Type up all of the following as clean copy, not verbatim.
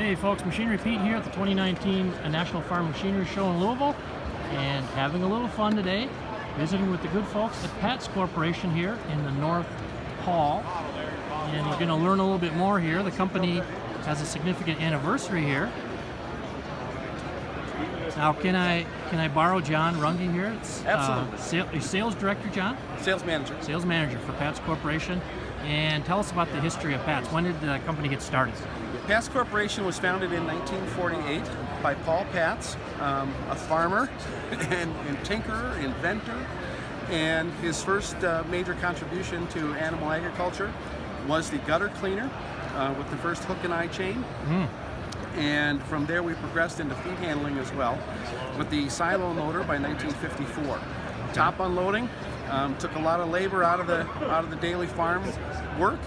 Hey folks, Machinery Pete here at the 2019 National Farm Machinery Show in Louisville, and having a little fun today, visiting with the good folks at Patz Corporation here in the North Hall. And we're going to learn a little bit more here. The company has a significant anniversary here. Now, can I borrow John Runge here? It's, Absolutely. Sales Director, John? Sales Manager. Sales Manager for Patz Corporation. And tell us about the history of Patz. When did the company get started? Patz Corporation was founded in 1948 by Paul Patz, a farmer and tinkerer, inventor. And his first major contribution to animal agriculture was the gutter cleaner with the first hook and eye chain. And from there we progressed into feed handling as well with the silo loader by 1954. Top unloading took a lot of labor out of the daily farm work,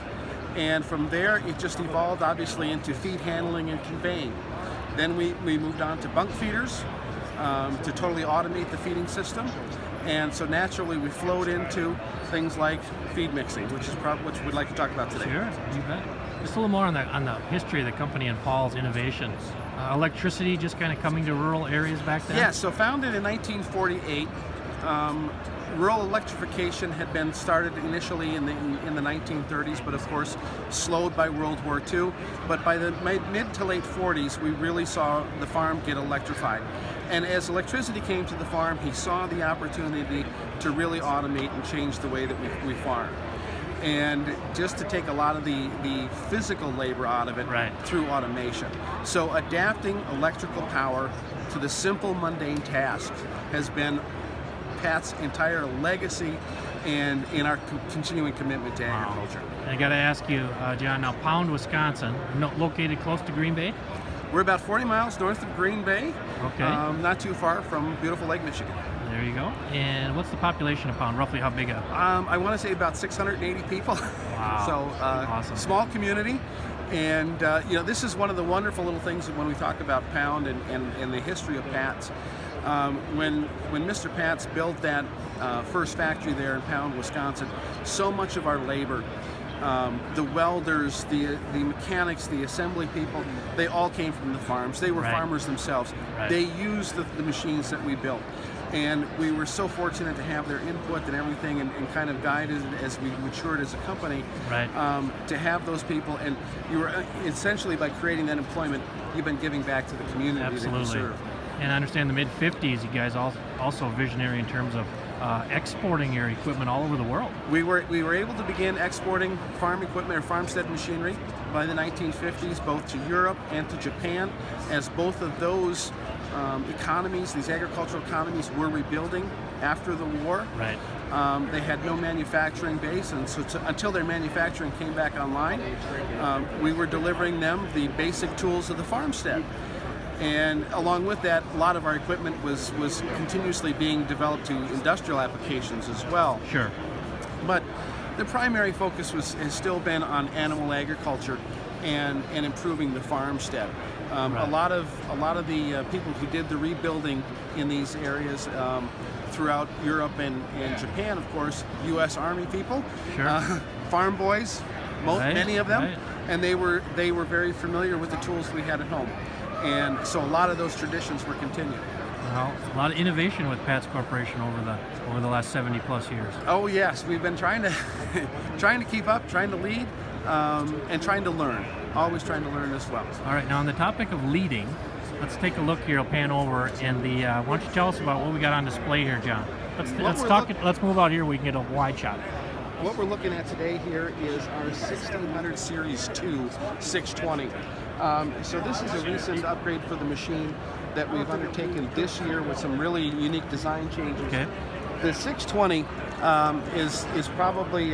and from there it just evolved obviously into feed handling and conveying. Then we moved on to bunk feeders to totally automate the feeding system, and so naturally we flowed into things like feed mixing, which we'd like to talk about today. Sure, you bet. Just a little more on the history of the company and Paul's innovations. Electricity just kind of coming to rural areas back then? Yeah, so founded in 1948. Rural electrification had been started initially in the 1930s, but of course slowed by World War II. But by the mid to late 40s, we really saw the farm get electrified. And as electricity came to the farm, he saw the opportunity to really automate and change the way that we farm. And just to take a lot of the physical labor out of it through automation. So adapting electrical power to the simple mundane tasks has been Pat's entire legacy and in our continuing commitment to agriculture. I got to ask you, John, now Pound, Wisconsin, located close to Green Bay? We're about 40 miles north of Green Bay, not too far from beautiful Lake Michigan. There you go. And what's the population of Pound? Roughly how big a? I want to say about 680 people. Wow. So awesome. Small community. And this is one of the wonderful little things when we talk about Pound and the history of Patz. When Mr. Patz built that first factory there in Pound, Wisconsin, so much of our labor, the welders, the mechanics, the assembly people, they all came from the farms. They were farmers themselves. They used the machines that we built. And we were so fortunate to have their input and everything and kind of guided as we matured as a company to have those people. And you were essentially, by creating that employment, you've been giving back to the community that you serve. And I understand the mid-50s, you guys also visionary in terms of exporting your equipment all over the world. We were able to begin exporting farm equipment or farmstead machinery by the 1950s, both to Europe and to Japan, as both of those economies, these agricultural economies, were rebuilding after the war. They had no manufacturing base, and so until their manufacturing came back online, we were delivering them the basic tools of the farmstead. And along with that, a lot of our equipment was continuously being developed to industrial applications as well. Sure. But the primary focus has still been on animal agriculture and improving the farmstead. A lot of the people who did the rebuilding in these areas throughout Europe and Japan, of course, U.S. Army people, farm boys, many of them, and they were very familiar with the tools we had at home. And so a lot of those traditions were continued. Well, a lot of innovation with Patz Corporation over the last 70 plus years. Oh yes, we've been trying to keep up, trying to lead, and trying to learn. Always trying to learn as well. All right, now on the topic of leading, let's take a look here. I'll pan over and why don't you tell us about what we got on display here, John? Let's move out here. We can get a wide shot. What we're looking at today here is our 1600 Series 2 620. So this is a recent upgrade for the machine that we've undertaken this year with some really unique design changes. The 620 is probably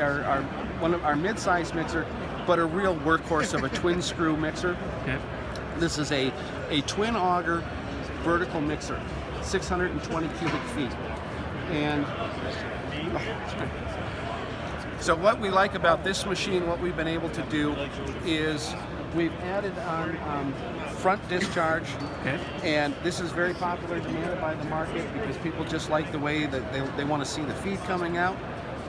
one of our mid-size mixer, but a real workhorse of a twin screw mixer. This is a twin auger vertical mixer, 620 cubic feet. And so what we like about this machine, what we've been able to do is we've added on front discharge, and this is very popular, demanded by the market because people just like the way that they want to see the feed coming out.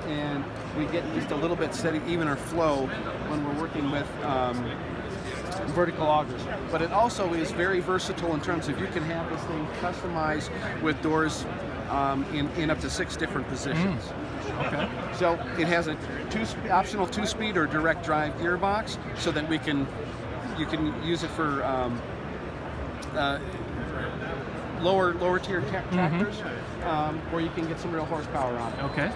And we get just a little bit steady, evener flow when we're working with vertical augers. But it also is very versatile in terms of you can have this thing customized with doors in up to 6 different positions. Okay. So it has a optional 2-speed or direct drive gearbox, so that you can use it for lower tier tractors, where you can get some real horsepower on it. Okay.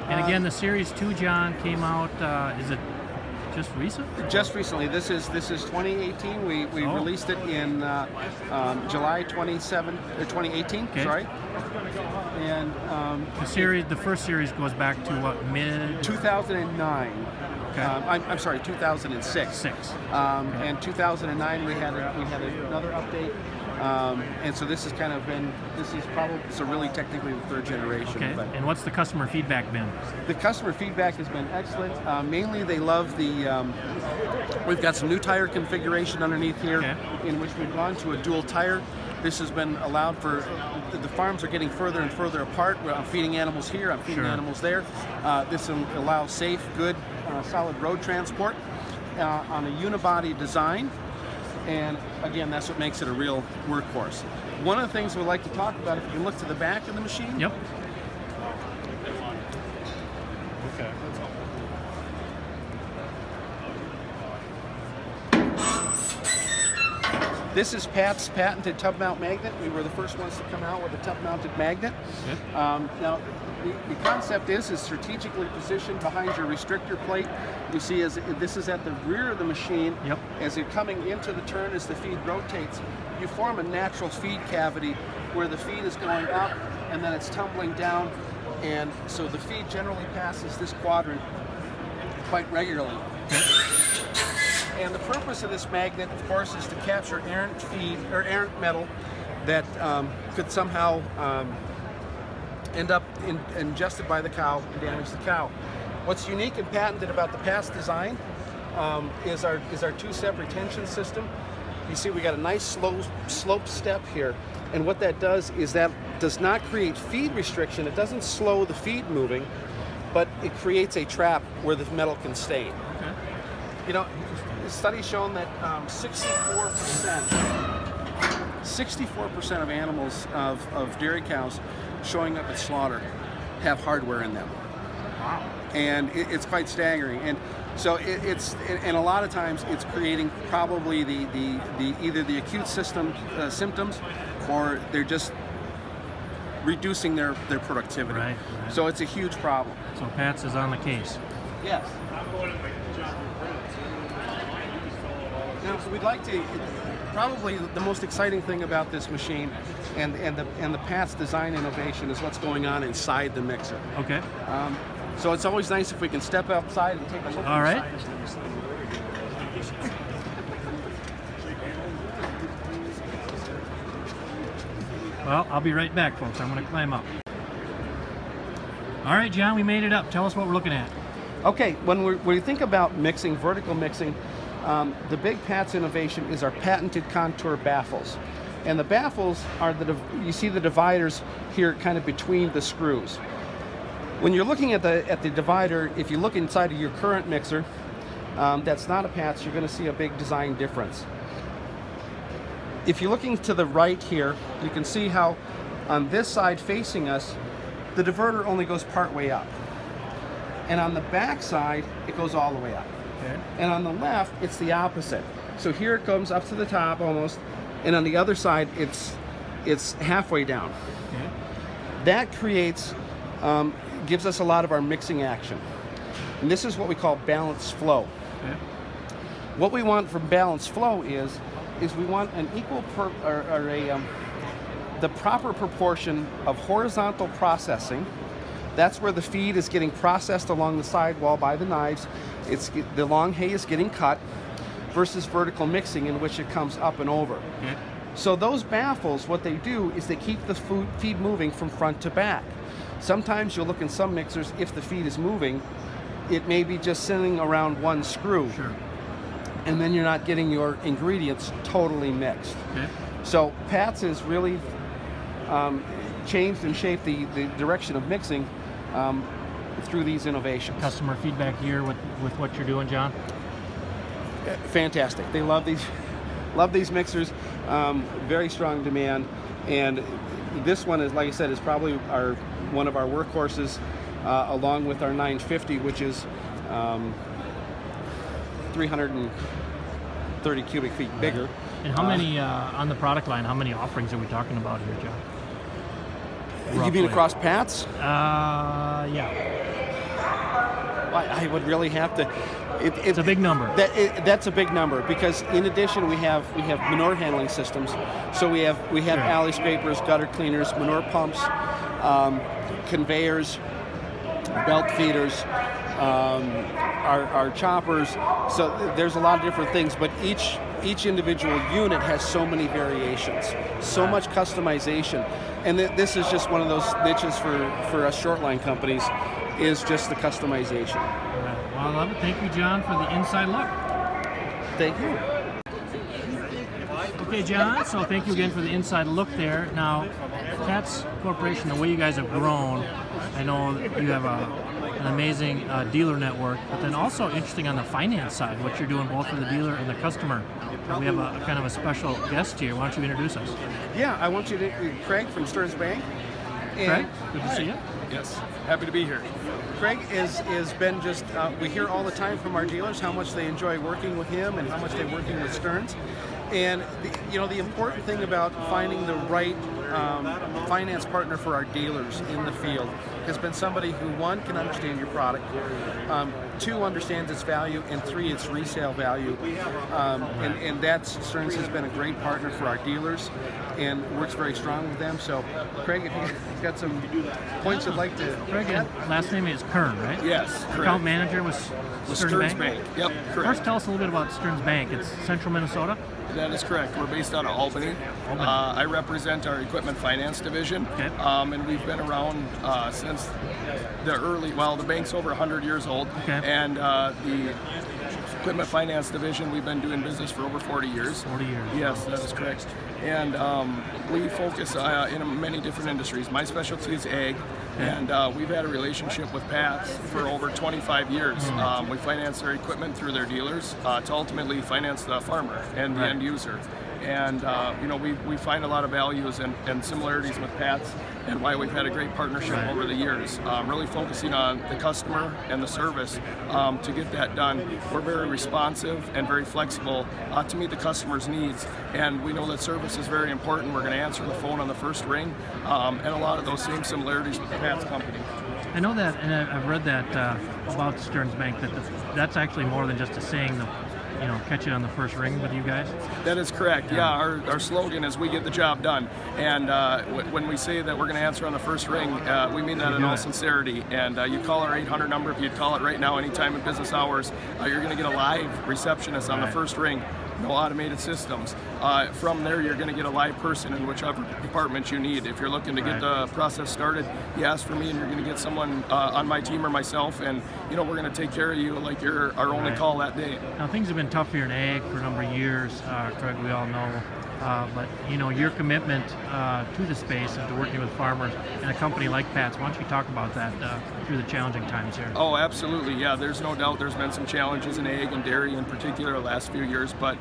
And again, the Series 2, John, came out. Is it just recent? Just recently. This is 2018. We released it in July 2018. Okay. Sorry. And the first series goes back to what, mid 2009. Okay. I'm sorry, 2006. Okay. And 2009 we had another update. And so this is probably really technically the 3rd generation. Okay. But And what's the customer feedback been? the customer feedback has been excellent. Mainly they love we've got some new tire configuration underneath here, in which we've gone to a dual tire. This has been allowed for, the farms are getting further and further apart. I'm feeding animals here, I'm feeding animals there. This allows safe, good, solid road transport on a unibody design. And again, that's what makes it a real workhorse. One of the things we'd like to talk about, if you can look to the back of the machine. Yep. Okay. This is Pat's patented tub mount magnet. We were the first ones to come out with a tub mounted magnet. Okay. Now, the concept is strategically positioned behind your restrictor plate. You see, this is at the rear of the machine. Yep. As you're coming into the turn, as the feed rotates, you form a natural feed cavity where the feed is going up and then it's tumbling down. And so the feed generally passes this quadrant quite regularly. And the purpose of this magnet, of course, is to capture errant feed or errant metal that could somehow end up ingested by the cow and damage the cow. What's unique and patented about the Patz design is our 2-step retention system. You see, we got a nice slope step here, and what that does is that does not create feed restriction. It doesn't slow the feed moving, but it creates a trap where the metal can stain. Okay. You know, the study's shown that 64% of animals of dairy cows showing up at slaughter have hardware in them. Wow. And it's quite staggering. And so and a lot of times it's creating probably the either the acute symptoms, or they're just reducing their productivity. Right. So it's a huge problem. So Patz is on the case. Yes. Now, we'd like to, probably the most exciting thing about this machine and the Patz design innovation is what's going on inside the mixer. Okay. So it's always nice if we can step outside and take a look. All right. Well, I'll be right back, folks. I'm going to climb up. All right, John, we made it up. Tell us what we're looking at. Okay, when we think about mixing, vertical mixing, the big Patz innovation is our patented contour baffles. And the baffles are you see the dividers here kind of between the screws. When you're looking at the divider, if you look inside of your current mixer, that's not a Patz, you're going to see a big design difference. If you're looking to the right here, you can see how on this side facing us, the diverter only goes part way up. And on the back side, it goes all the way up. Okay. And on the left, it's the opposite. So here it comes up to the top almost, and on the other side, it's halfway down. Okay. That creates, gives us a lot of our mixing action. And this is what we call balanced flow. Okay. What we want from balanced flow is we want an equal the proper proportion of horizontal processing. That's where the feed is getting processed along the sidewall by the knives. The long hay is getting cut, versus vertical mixing in which it comes up and over. Okay. So those baffles, what they do is they keep the feed moving from front to back. Sometimes you'll look in some mixers, if the feed is moving, it may be just sitting around one screw. Sure. And then you're not getting your ingredients totally mixed. Okay. So Patz has really changed and shaped the direction of mixing through these innovations. Customer feedback here with what you're doing, John? Fantastic. They love these mixers. Very strong demand, and this one is, like I said, is probably one of our workhorses, along with our 950, which is 330 cubic feet bigger. And how many on the product line? How many offerings are we talking about here, John? You mean across Patz? Yeah. I would really have to. It's a big number. That's a big number, because in addition we have manure handling systems. So we have Sure. alley scrapers, gutter cleaners, manure pumps, conveyors, belt feeders, our choppers. So there's a lot of different things, but each individual unit has so many variations, so much customization, and this is just one of those niches for us short line companies, is just the customization. Well, I love it. Thank you, John, for the inside look. Thank you. Okay, John, so thank you again for the inside look there. Now, Patz Corporation, the way you guys have grown, I know that you have an amazing dealer network, but then also interesting on the finance side, what you're doing both for the dealer and the customer. We have a kind of a special guest here. Why don't you introduce us? Yeah, I want you to, Craig from Stearns Bank. Craig, good to see you. Yes, happy to be here. Craig is been just, we hear all the time from our dealers how much they enjoy working with him and how much they're working with Stearns. And the important thing about finding the right finance partner for our dealers in the field has been somebody who, one, can understand your product, two, understands its value, and three, its resale value. And that's, Stearns has been a great partner for our dealers and works very strong with them. So, Craig, if you've got some points you'd like to... Craig, last name is Kern, right? Yes, correct. Account manager with Stearns Bank. Yep, correct. First, tell us a little bit about Stearns Bank. It's central Minnesota? That is correct. We're based out of Albany. I represent our equipment finance division, Okay. And we've been around since the bank's over 100 years old, Okay. and the equipment finance division, we've been doing business for over 40 years. 40 years. Yes, that is correct. And we focus in many different industries. My specialty is ag, and we've had a relationship with Patz for over 25 years. We finance their equipment through their dealers to ultimately finance the farmer and the end user. And we find a lot of values and similarities with Patz, and why we've had a great partnership over the years. Really focusing on the customer and the service to get that done. We're very responsive and very flexible to meet the customer's needs, and we know that service is very important. We're going to answer the phone on the first ring, and a lot of those same similarities with the Patz company. I know that, and I've read that about Stearns Bank, that that's actually more than just a saying, catch it on the first ring with you guys? That is correct. Yeah, our slogan is "We get the job done," and when we say that we're going to answer on the first ring, we mean that in all sincerity. And you call our 800 number, if you call it right now, anytime in business hours, you're going to get a live receptionist on the first ring. No automated systems. From there, you're going to get a live person in whichever department you need. If you're looking to get the process started, you ask for me, and you're going to get someone on my team or myself, and we're going to take care of you like you're our only call that day. Now, things have been tough here in ag for a number of years, Craig, we all know. But your commitment to the space and to working with farmers and a company like Patz, why don't you talk about that through the challenging times here? Oh, absolutely. Yeah, there's no doubt there's been some challenges in ag and dairy in particular the last few years, but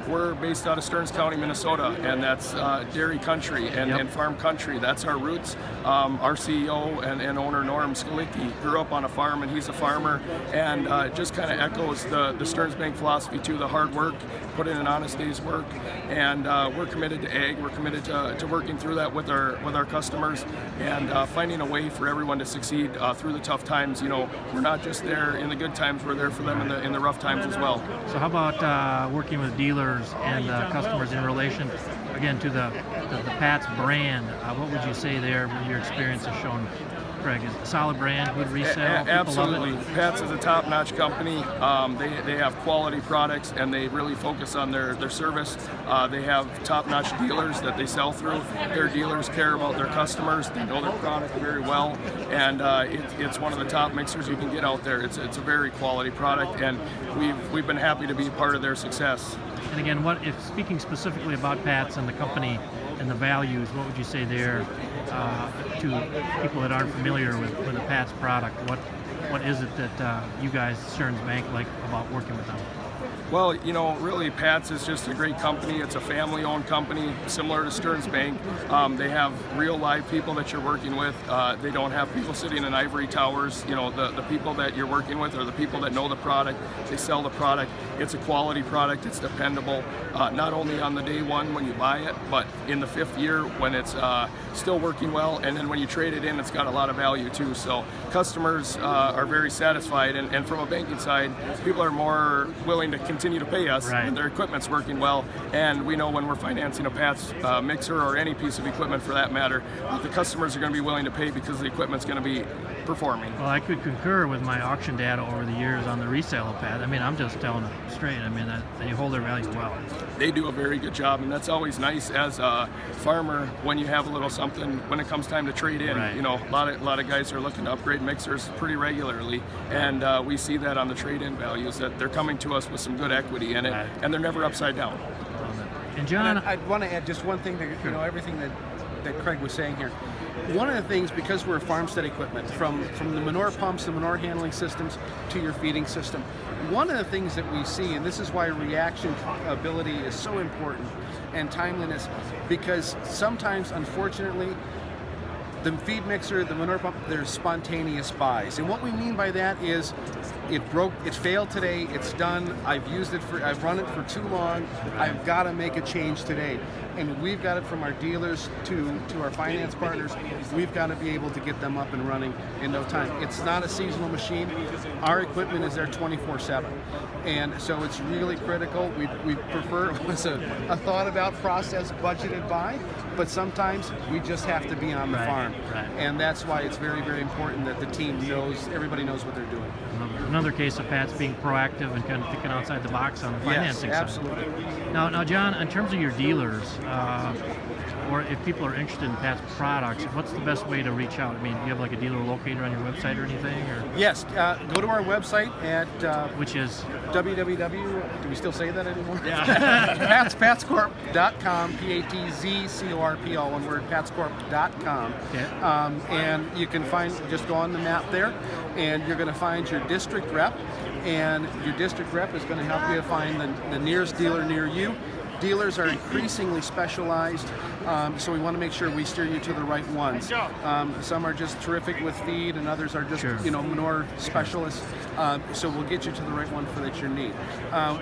we're based out of Stearns County, Minnesota, and that's dairy country and farm country. That's our roots. Our CEO and owner, Norm Skalicki, grew up on a farm, and he's a farmer, and it just kind of echoes the Stearns Bank philosophy too, the hard work, put in an honest day's work, and we're committed to ag. We're committed to working through that with our customers and finding a way for everyone to succeed through the tough times. We're not just there in the good times; we're there for them in the rough times as well. So, how about working with dealers and customers in relation, again, to the Patz brand? What would you say there? Your experience has shown, Craig, is a solid brand, good resale. Absolutely. Patz is a top-notch company. They have quality products, and they really focus on their service. They have top-notch dealers that they sell through. Their dealers care about their customers. They know their product very well, and it's one of the top mixers you can get out there. It's a very quality product, and we've been happy to be part of their success. And again, if speaking specifically about Patz and the company and the values, what would you say there to people that aren't familiar with the Patz product? What is it that you guys, Stearns Bank, like about working with them? Well, really, Patz is just a great company. It's a family-owned company, similar to Stearns Bank. They have real live people that you're working with. They don't have people sitting in ivory towers. The people that you're working with are the people that know the product. They sell the product. It's a quality product. It's dependable, not only on the day one when you buy it, but in the 5th year when it's still working well, and then when you trade it in, it's got a lot of value too. So customers are very satisfied, and from a banking side, people are more willing to continue to pay us when their equipment's working well. And we know when we're financing a Patz mixer or any piece of equipment for that matter, the customers are going to be willing to pay because the equipment's going to be performing. Well, I could concur with my auction data over the years on the resale of Patz. I mean, I'm just telling it straight. I mean, that they hold their value well. They do a very good job, and that's always nice as a farmer when you have a little something when it comes time to trade in. Right. A lot of guys are looking to upgrade mixers pretty regularly, and we see that on the trade-in values that they're coming to us with some good equity in it, and they're never upside down. And John, I'd want to add just one thing to everything that Craig was saying here. One of the things, because we're farmstead equipment, from the manure pumps, the manure handling systems, to your feeding system, one of the things that we see, and this is why reaction ability is so important, and timeliness, because sometimes, unfortunately, the feed mixer, the manure pump, there's spontaneous buys. And what we mean by that is it broke, it failed today, it's done, I've run it for too long, I've got to make a change today. And we've got it from our dealers to our finance partners. We've got to be able to get them up and running in no time. It's not a seasonal machine. Our equipment is there 24/7. And so it's really critical. We prefer it was a thought about process budgeted by, but sometimes we just have to be on the farm. Right. And that's why it's very, very important that the team knows, everybody knows what they're doing. Another case of Patz being proactive and kind of thinking outside the box on the financing yes, side. absolutely. Now, John, in terms of your dealers, or if people are interested in Patz products, what's the best way to reach out? I mean, do you have like a dealer locator on your website or anything? Or? Yes, go to our website at which is www. Do we still say that anymore? Yeah. PatzCorp.com, PATZCORP, all one word, PatzCorp.com. Okay. And you can just go on the map there, and you're going to find your district rep, and your district rep is going to help you find the nearest dealer near you. Dealers are increasingly specialized, so we want to make sure we steer you to the right ones. Some are just terrific with feed, and others are just manure specialists. So we'll get you to the right one for that your need.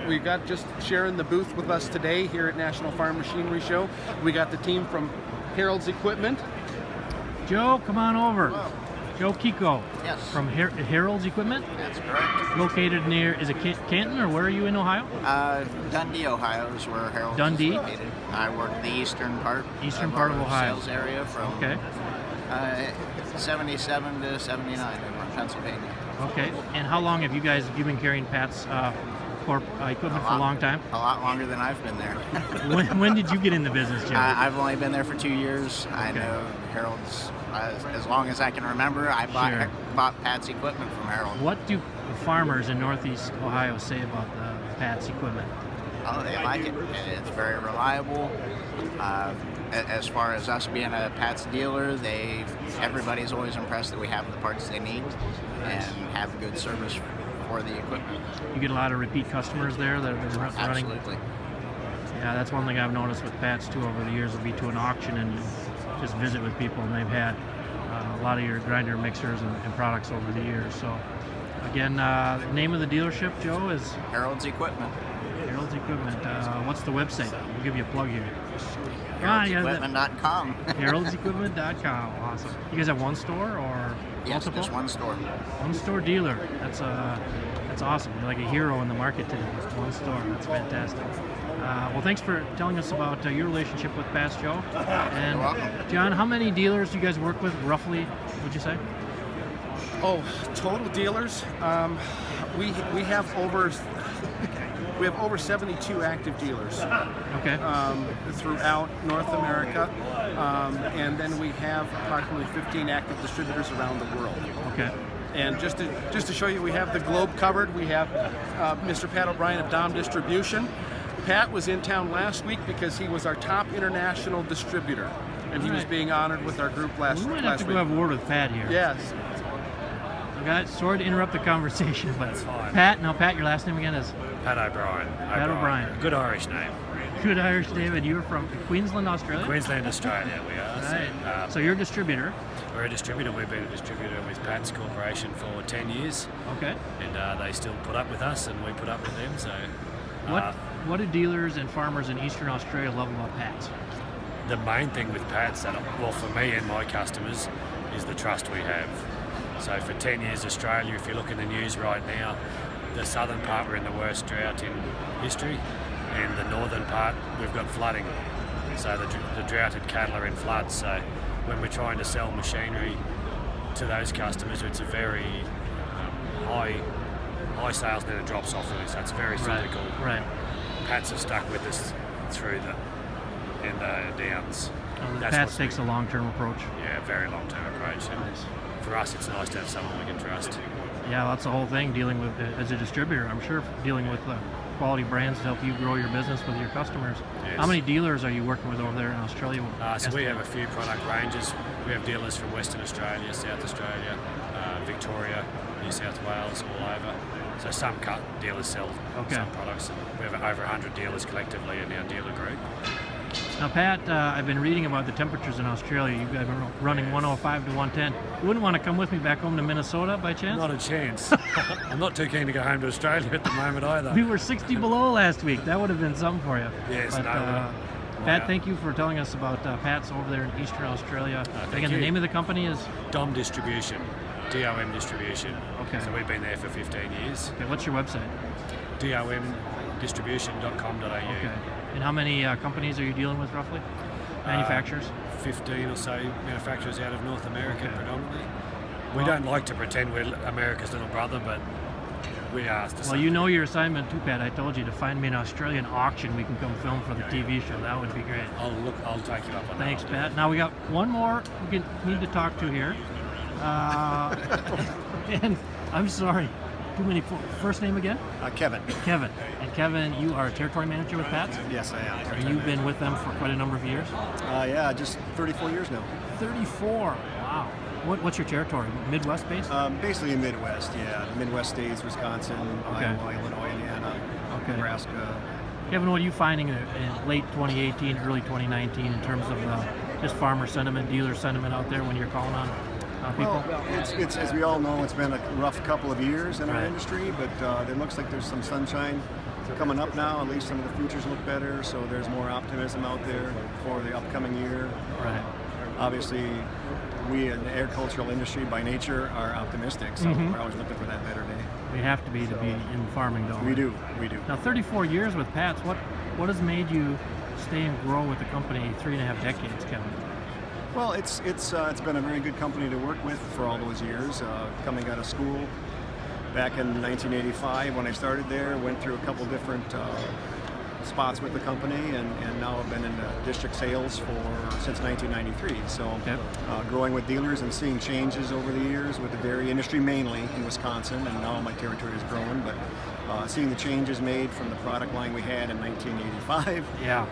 We've got just sharing the booth with us today here at National Farm Machinery Show. We got the team from Harold's Equipment. Joe, come on over. Hello. Joe Kiko. Yes. From Harold's Equipment. That's correct. Located near, is it Canton, or where are you in Ohio? Dundee, Ohio is where Harold Dundee? is located. I work the eastern part. Eastern part of Ohio. Sales area from 77 to 79 over in Pennsylvania. Okay. And how long have you been carrying Patz Corp equipment for a long time? A lot longer than I've been there. when did you get in the business, Joe? I've only been there for 2 years. I know Harold's as long as I can remember. I bought Patz equipment from Harold. What do farmers in Northeast Ohio say about the Patz equipment? Oh, they like it. It's very reliable. As far as us being a Patz dealer, everybody's always impressed that we have the parts they need and have good service for the equipment. You get a lot of repeat customers there that have been running? Absolutely. Yeah, that's one thing I've noticed with Patz too over the years. Will be to an auction and just visit with people, and they've had a lot of your grinder mixers and products over the years. So again, name of the dealership, Joe, is Harold's Equipment. Harold's Equipment. What's the website? We'll give you a plug here. Harold'sEquipment.com. Harold'sEquipment.com. Awesome. You guys have one store or Yes, multiple? just one store. One store dealer. That's awesome. You're like a hero in the market today. One store. That's fantastic. Well, thanks for telling us about your relationship with Patz, Joe. And You're welcome. John, how many dealers do you guys work with, roughly, would you say? Oh, total dealers. We have over 72 active dealers. Okay. Throughout North America, and then we have approximately 15 active distributors around the world. Okay. And just to show you, we have the globe covered. We have Mr. Pat O'Brien of Dom Distribution. Pat was in town last week because he was our top international distributor, and he was being honored with our group last week. We might have to go have a word with Pat here. Yes. Sorry to interrupt the conversation, but That's fine. Pat, your last name again is? Pat O'Brien. Pat O'Brien. Good Irish name. Good Irish, David. You're from Queensland, Australia? Queensland, Australia, we are. Right. So you're a distributor. We're a distributor. We've been a distributor with Patz Corporation for 10 years. Okay. And they still put up with us and we put up with them. So What do dealers and farmers in Eastern Australia love about Patz? the main thing with Patz, well, for me and my customers, is the trust we have. So for 10 years Australia, if you look in the news right now, the southern part we're in the worst drought in history, and the northern part we've got flooding. So the droughted cattle are in floods. So when we're trying to sell machinery to those customers, it's a very high sales, and then it drops off really. So it's very cyclical. Right. Patz have stuck with us through the downs. Patz takes a long-term approach. Yeah, very long-term approach. And Nice. for us, it's nice to have someone we can trust. Yeah, that's the whole thing, dealing with, as a distributor, I'm sure, dealing with quality brands to help you grow your business with your customers. Yes. How many dealers are you working with over there in Australia? So we have a few product ranges. We have dealers from Western Australia, South Australia, Victoria, New South Wales, all over. So some dealers sell some products. We have over 100 dealers collectively in our dealer group. Now, Pat, I've been reading about the temperatures in Australia. You guys are running 105 to 110. You wouldn't want to come with me back home to Minnesota by chance? Not a chance. I'm not too keen to go home to Australia at the moment either. We were 60 below last week. That would have been something for you. Yes, but, no. Pat, thank you for telling us about Patz over there in Eastern Australia. Again, the name of the company is? DOM Distribution. DOM Distribution. Okay. So we've been there for 15 years. Okay, what's your website? domdistribution.com.au. Okay. And how many companies are you dealing with roughly? Manufacturers? 15 or so manufacturers out of North America predominantly. We don't like to pretend we're America's little brother, but we are. Well, you know your assignment too, Pat. I told you to find me an Australian auction we can come film for the TV show. That would be great. I'll take you up on that. Thanks, Pat. Now we got one more we need to talk to here. And I'm sorry, too many. First name again? Kevin. Kevin. And Kevin, you are a territory manager with Patz? Yes, I am. And you've been with them for quite a number of years? Yeah, just 34 years now. 34. Wow. What's your territory? Midwest based? Basically Midwest, yeah. The Midwest states, Wisconsin, Iowa, Illinois, Indiana, Nebraska. Kevin, what are you finding in late 2018, early 2019 in terms of just farmer sentiment, dealer sentiment out there when you're calling on people? Well, it's as we all know, it's been a rough couple of years in our industry, but it looks like there's some sunshine coming up now. At least some of the futures look better, so there's more optimism out there for the upcoming year. Right. Obviously, we in the agricultural industry by nature are optimistic, so we're always looking for that better day. We have to be in farming, don't we? We do. Now, 34 years with Patz, what has made you stay and grow with the company 3.5 decades, Kevin? Well, it's been a very good company to work with for all those years. Coming out of school back in 1985 when I started there, went through a couple different spots with the company, and now I've been in district sales since 1993. So growing with dealers and seeing changes over the years with the dairy industry mainly in Wisconsin, and now my territory has grown, but seeing the changes made from the product line we had in 1985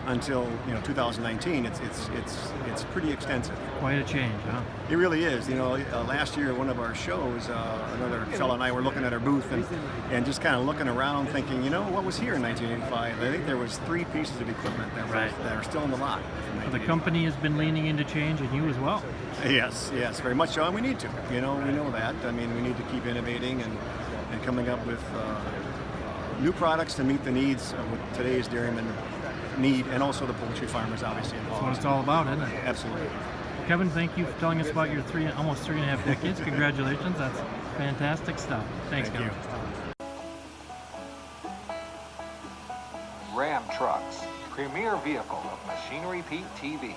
until 2019, it's pretty extensive. Quite a change, huh? It really is. Last year at one of our shows, another fellow and I were looking at our booth and just kind of looking around, thinking, what was here in 1985? I think there was 3 pieces of equipment that are still in the lot. The company has been leaning into change, and you as well. Yes, very much so, and we need to. We know that. I mean, we need to keep innovating and coming up with new products to meet the needs of what today's dairymen need, and also the poultry farmers, obviously. That's what it's all about, isn't it? Absolutely. Kevin, thank you for telling us about your almost 3.5 decades. Congratulations. That's fantastic stuff. Thanks, Kevin. Ram Trucks, premier vehicle of Machinery Pete TV.